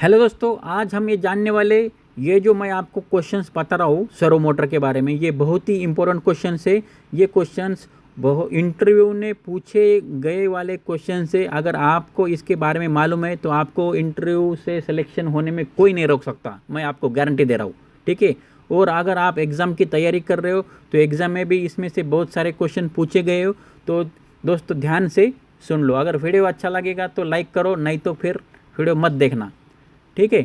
Hello दोस्तों, आज हम ये जानने वाले ये जो मैं आपको क्वेश्चंस बता रहा हूँ सर्वो मोटर के बारे में, ये बहुत ही इंपॉर्टेंट क्वेश्चंस है। ये क्वेश्चंस बहुत इंटरव्यू ने पूछे गए वाले क्वेश्चन से। अगर आपको इसके बारे में मालूम है तो आपको इंटरव्यू से सिलेक्शन होने में कोई नहीं रोक सकता, मैं आपको गारंटी दे रहा हूँ। ठीक है। और अगर आप एग्ज़ाम की तैयारी कर रहे हो तो एग्ज़ाम में भी इसमें से बहुत सारे क्वेश्चन पूछे गए हो। तो दोस्तों ध्यान से सुन लो। अगर वीडियो अच्छा लगेगा तो लाइक करो, नहीं तो फिर वीडियो मत देखना। ठीक है।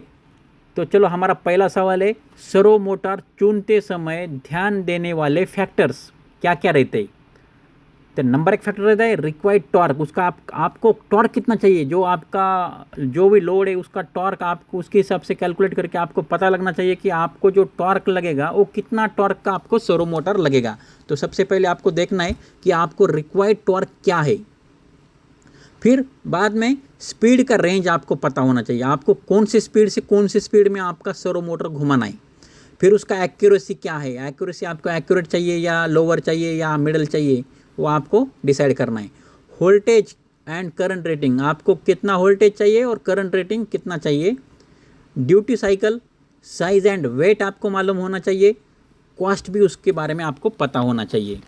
तो चलो, हमारा पहला सवाल है, सर्वो मोटर चुनते समय ध्यान देने वाले फैक्टर्स क्या क्या रहते हैं। तो नंबर एक फैक्टर रहता है रिक्वायर्ड टॉर्क। उसका आपको टॉर्क कितना चाहिए, जो आपका जो भी लोड है उसका टॉर्क आपको उसके हिसाब से कैलकुलेट करके आपको पता लगना चाहिए कि आपको जो टॉर्क लगेगा वो कितना टॉर्क का आपको सर्वो मोटर लगेगा। तो सबसे पहले आपको देखना है कि आपको रिक्वायर्ड टॉर्क क्या है। फिर बाद में स्पीड का रेंज आपको पता होना चाहिए, आपको कौन सी स्पीड से कौन सी स्पीड में आपका सर्वो मोटर घुमाना है। फिर उसका एक्यूरेसी क्या है, एक्यूरेसी आपको एक्यूरेट चाहिए या लोअर चाहिए या मिडल चाहिए, वो आपको डिसाइड करना है। वोल्टेज एंड करंट रेटिंग, आपको कितना वोल्टेज चाहिए और करंट रेटिंग कितना चाहिए। Duty cycle, size and weight आपको मालूम होना चाहिए। कॉस्ट भी उसके बारे में आपको पता होना चाहिए।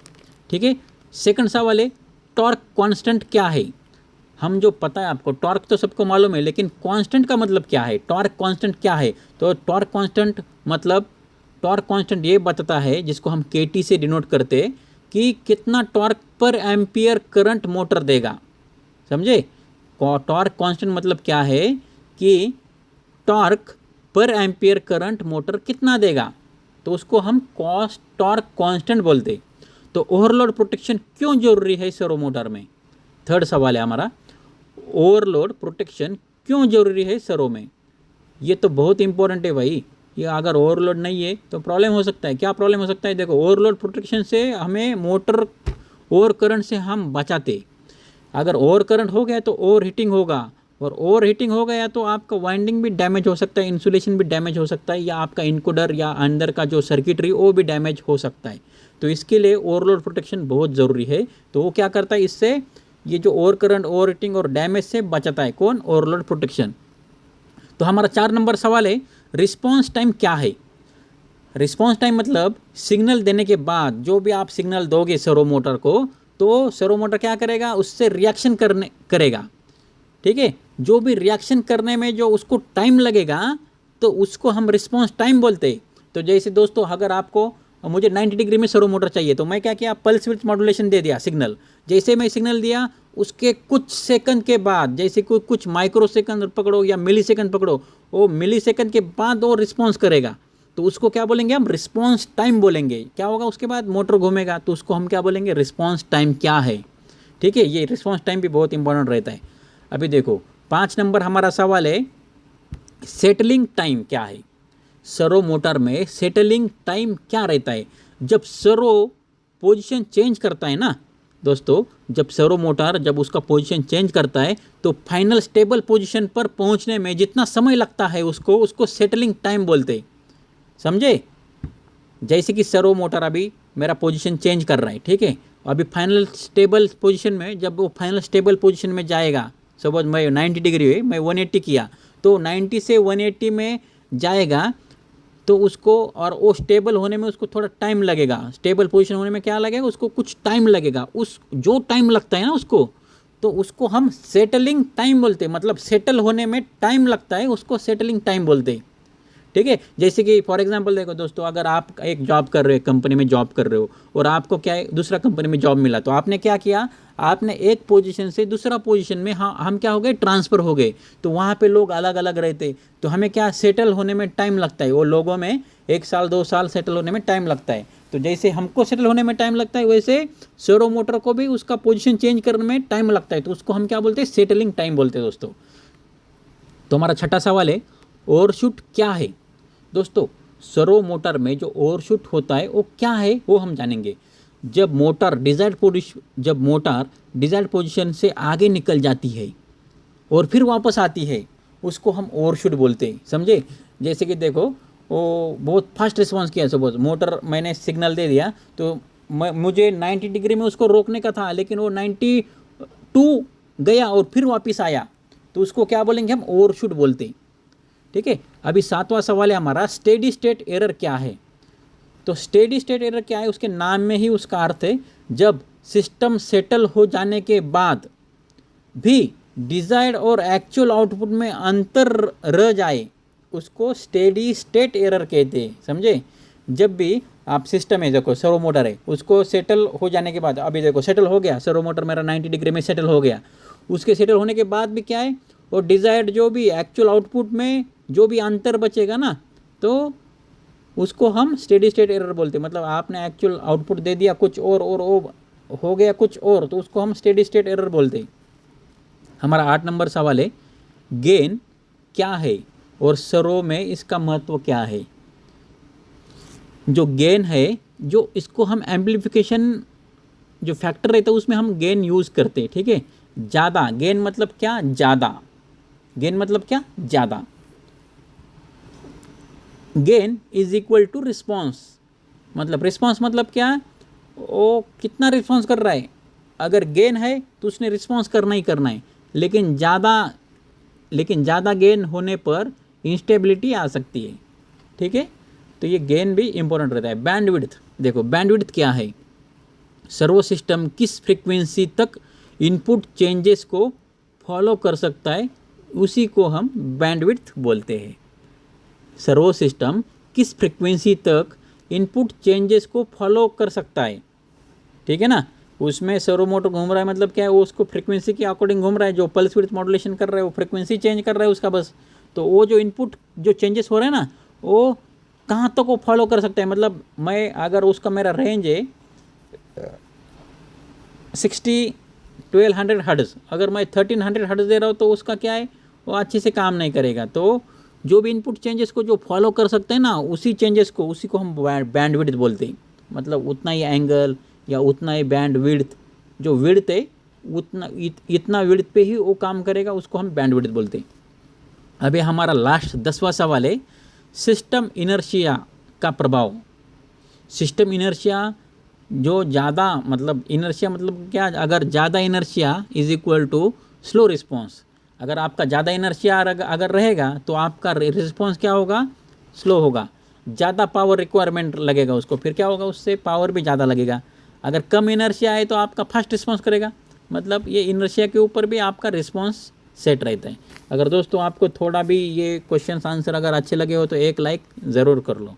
ठीक है। सेकंड सवाल है टॉर्क कांस्टेंट क्या है। हम जो पता है आपको टॉर्क तो सबको मालूम है, लेकिन कांस्टेंट का मतलब क्या है, टॉर्क कांस्टेंट क्या है। तो टॉर्क कांस्टेंट मतलब टॉर्क कांस्टेंट ये बताता है, जिसको हम केटी से डिनोट करते हैं, कि कितना टॉर्क पर एम्पियर करंट मोटर देगा। समझे। टॉर्क कांस्टेंट मतलब क्या है कि टॉर्क पर एम्पियर करंट मोटर कितना देगा, तो उसको हम टॉर्क कांस्टेंट बोलते। तो ओवरलोड प्रोटेक्शन क्यों जरूरी है सर्वो मोटर में। थर्ड सवाल है हमारा, ओवरलोड प्रोटेक्शन क्यों जरूरी है सर्वो में। ये तो बहुत इंपॉर्टेंट है भाई। ये अगर ओवरलोड नहीं है तो प्रॉब्लम हो सकता है। क्या प्रॉब्लम हो सकता है, देखो, ओवरलोड प्रोटेक्शन से हमें मोटर ओवर करंट से हम बचाते। अगर ओवर करंट हो गया तो ओवर हीटिंग होगा, और ओवर हीटिंग हो गया तो आपका वाइंडिंग भी डैमेज हो सकता है, इंसुलेशन भी डैमेज हो सकता है, या आपका इनकोडर या अंदर का जो सर्किटरी वो भी डैमेज हो सकता है। तो इसके लिए ओवरलोड प्रोटेक्शन बहुत ज़रूरी है। तो वो क्या करता है, इससे ये जो ओवर करंट, ओवर हीटिंग और डैमेज से बचाता है। कौन, ओवरलोड प्रोटेक्शन। तो हमारा 4 नंबर सवाल है रिस्पॉन्स टाइम क्या है। रिस्पॉन्स टाइम मतलब सिग्नल देने के बाद जो भी आप सिग्नल दोगे सर्वो मोटर को, तो सर्वो मोटर क्या करेगा, उससे रिएक्शन करेगा। ठीक है। जो भी रिएक्शन करने में जो उसको टाइम लगेगा तो उसको हम रिस्पॉन्स टाइम बोलते। तो जैसे दोस्तों, अगर आपको मुझे 90 डिग्री में सर्वो मोटर चाहिए तो मैं क्या किया, पल्स विड्थ मॉड्यूलेशन दे दिया सिग्नल। जैसे मैं सिग्नल दिया उसके कुछ सेकंड के बाद, जैसे कुछ माइक्रो सेकंड पकड़ो या मिली सेकंड पकड़ो, वो मिली सेकंड के बाद वो रिस्पॉन्स करेगा। तो उसको क्या बोलेंगे हम, रिस्पॉन्स टाइम बोलेंगे। क्या होगा उसके बाद, मोटर घूमेगा, तो उसको हम क्या बोलेंगे, रिस्पॉन्स टाइम क्या है। ठीक है। ये रिस्पॉन्स टाइम भी बहुत इंपॉर्टेंट रहता है। अभी देखो 5 नंबर हमारा सवाल है सेटलिंग टाइम क्या है। सर्वो मोटर में सेटलिंग टाइम क्या रहता है। जब सर्वो पोजीशन चेंज करता है ना दोस्तों, जब सर्वो मोटर जब उसका पोजीशन चेंज करता है तो फाइनल स्टेबल पोजीशन पर पहुंचने में जितना समय लगता है उसको सेटलिंग टाइम बोलते। समझे। जैसे कि सर्वो मोटर अभी मेरा पोजीशन चेंज कर रहा है, ठीक है, अभी फाइनल स्टेबल पोजीशन में, जब वो फाइनल स्टेबल पोजीशन में जाएगा, सपोज मैं 90 डिग्री है, मैं 180 किया, तो 90 से 180 में जाएगा, तो उसको, और वो स्टेबल होने में उसको थोड़ा टाइम लगेगा। स्टेबल पोजीशन होने में क्या लगेगा, उसको कुछ टाइम लगेगा। उस जो टाइम लगता है ना उसको, तो उसको हम सेटलिंग टाइम बोलते हैं। मतलब सेटल होने में टाइम लगता है, उसको सेटलिंग टाइम बोलते हैं। ठीक है। जैसे कि फॉर एग्जांपल देखो दोस्तों, अगर आप एक जॉब कर रहे हो, कंपनी में जॉब कर रहे हो, और आपको क्या है, दूसरा कंपनी में जॉब मिला, तो आपने क्या किया, आपने एक पोजीशन से दूसरा पोजीशन में, हाँ, हम क्या हो गए, ट्रांसफ़र हो गए। तो वहाँ पे लोग अलग अलग रहते, तो हमें क्या, सेटल होने में टाइम लगता है। वो लोगों में 1 साल 2 साल सेटल होने में टाइम लगता है। तो जैसे हमको सेटल होने में टाइम लगता है, वैसे सर्वो मोटर को भी उसका पोजीशन चेंज करने में टाइम लगता है। तो उसको हम क्या बोलते हैं, सेटलिंग टाइम बोलते हैं दोस्तों। तो हमारा छठा सवाल है ओवरशूट क्या है। दोस्तों, सर्वो मोटर में जो ओवरशूट होता है वो क्या है, वो हम जानेंगे। जब मोटर डिजायर्ड पोजीशन से आगे निकल जाती है और फिर वापस आती है, उसको हम ओवरशूट बोलते हैं। समझे। जैसे कि देखो, वो बहुत फास्ट रिस्पॉन्स किया, सपोज मोटर मैंने सिग्नल दे दिया, तो मुझे 90 डिग्री में उसको रोकने का था, लेकिन वो 92 गया और फिर वापस आया, तो उसको क्या बोलेंगे हम, ओवरशूट बोलते हैं। ठीक है। अभी 7वां सवाल है हमारा, स्टेडी स्टेट एरर क्या है। तो स्टेडी स्टेट एरर क्या है, उसके नाम में ही उसका अर्थ है, जब सिस्टम सेटल हो जाने के बाद भी डिजायर्ड और एक्चुअल आउटपुट में अंतर रह जाए, उसको स्टेडी स्टेट एरर कहते हैं, समझे। जब भी आप सिस्टम है, देखो सर्वो मोटर है, उसको सेटल हो जाने के बाद, अभी देखो सेटल हो गया सर्वो मोटर मेरा 90 डिग्री में सेटल हो गया, उसके सेटल होने के बाद भी क्या है, और डिजायर्ड जो भी एक्चुअल आउटपुट में जो भी अंतर बचेगा ना, तो उसको हम स्टेडी स्टेट एरर बोलते हैं। मतलब आपने एक्चुअल आउटपुट दे दिया कुछ और हो गया कुछ और, तो उसको हम स्टेडी स्टेट एरर बोलते हैं। हमारा 8 नंबर सवाल है, गेन क्या है और सर्वो में इसका महत्व क्या है। जो गेन है, जो इसको हम एम्प्लीफिकेशन जो फैक्टर रहता है उसमें हम गेन यूज़ करते हैं, ठीक है। ज़्यादा, गेन मतलब क्या, ज़्यादा, गेन मतलब क्या, ज़्यादा। Gain is equal to response, मतलब रिस्पॉन्स मतलब क्या, वो कितना रिस्पॉन्स कर रहा है। अगर गेन है तो उसने रिस्पॉन्स करना ही करना है, लेकिन ज़्यादा गेन होने पर इंस्टेबिलिटी आ सकती है, ठीक है। तो ये गेन भी इंपॉर्टेंट रहता है। बैंडविड्थ, देखो बैंडविड्थ क्या है, सर्वो सिस्टम किस फ्रीक्वेंसी तक इनपुट चेंजेस को फॉलो कर सकता है, उसी को हम बैंडविड्थ बोलते हैं। सर्वो सिस्टम किस फ्रीक्वेंसी तक इनपुट चेंजेस को फॉलो कर सकता है, ठीक है ना। उसमें सर्वो मोटर घूम रहा है, मतलब क्या है, वो उसको फ्रीक्वेंसी के अकॉर्डिंग घूम रहा है, जो पल्स विड्थ मॉड्यूलेशन कर रहा है वो फ्रीक्वेंसी चेंज कर रहा है उसका बस। तो वो जो इनपुट जो चेंजेस हो रहे हैं ना, वो कहाँ तक वो फॉलो कर सकता है। मतलब मैं अगर उसका मेरा रेंज है 1200 हर्ट्ज़, अगर मैं 1300 हर्ट्ज़ दे रहा हूँ तो उसका क्या है, वो अच्छे से काम नहीं करेगा। तो जो भी इनपुट चेंजेस को जो फॉलो कर सकते हैं ना, उसी को हम बैंडविड्थ बोलते हैं। मतलब उतना ही एंगल या उतना ही बैंड विड्थ, जो विड्थ है इतना विड्थ पे ही वो काम करेगा, उसको हम बैंडविड्थ बोलते हैं। अभी हमारा लास्ट 10वां सवाल है, सिस्टम इनर्शिया का प्रभाव। सिस्टम इनर्शिया जो ज़्यादा, मतलब इनर्शिया मतलब क्या, अगर ज़्यादा inertia is equal to slow response. अगर आपका ज़्यादा इनर्शिया अगर रहेगा तो आपका रिस्पॉन्स क्या होगा, स्लो होगा। ज़्यादा पावर रिक्वायरमेंट लगेगा उसको, फिर क्या होगा, उससे पावर भी ज़्यादा लगेगा। अगर कम इनर्शिया है तो आपका फास्ट रिस्पॉन्स करेगा। मतलब ये इनर्शिया के ऊपर भी आपका रिस्पॉन्स सेट रहता है। अगर दोस्तों आपको थोड़ा भी ये क्वेश्चन आंसर अगर अच्छे लगे हो तो एक लाइक ज़रूर कर लो।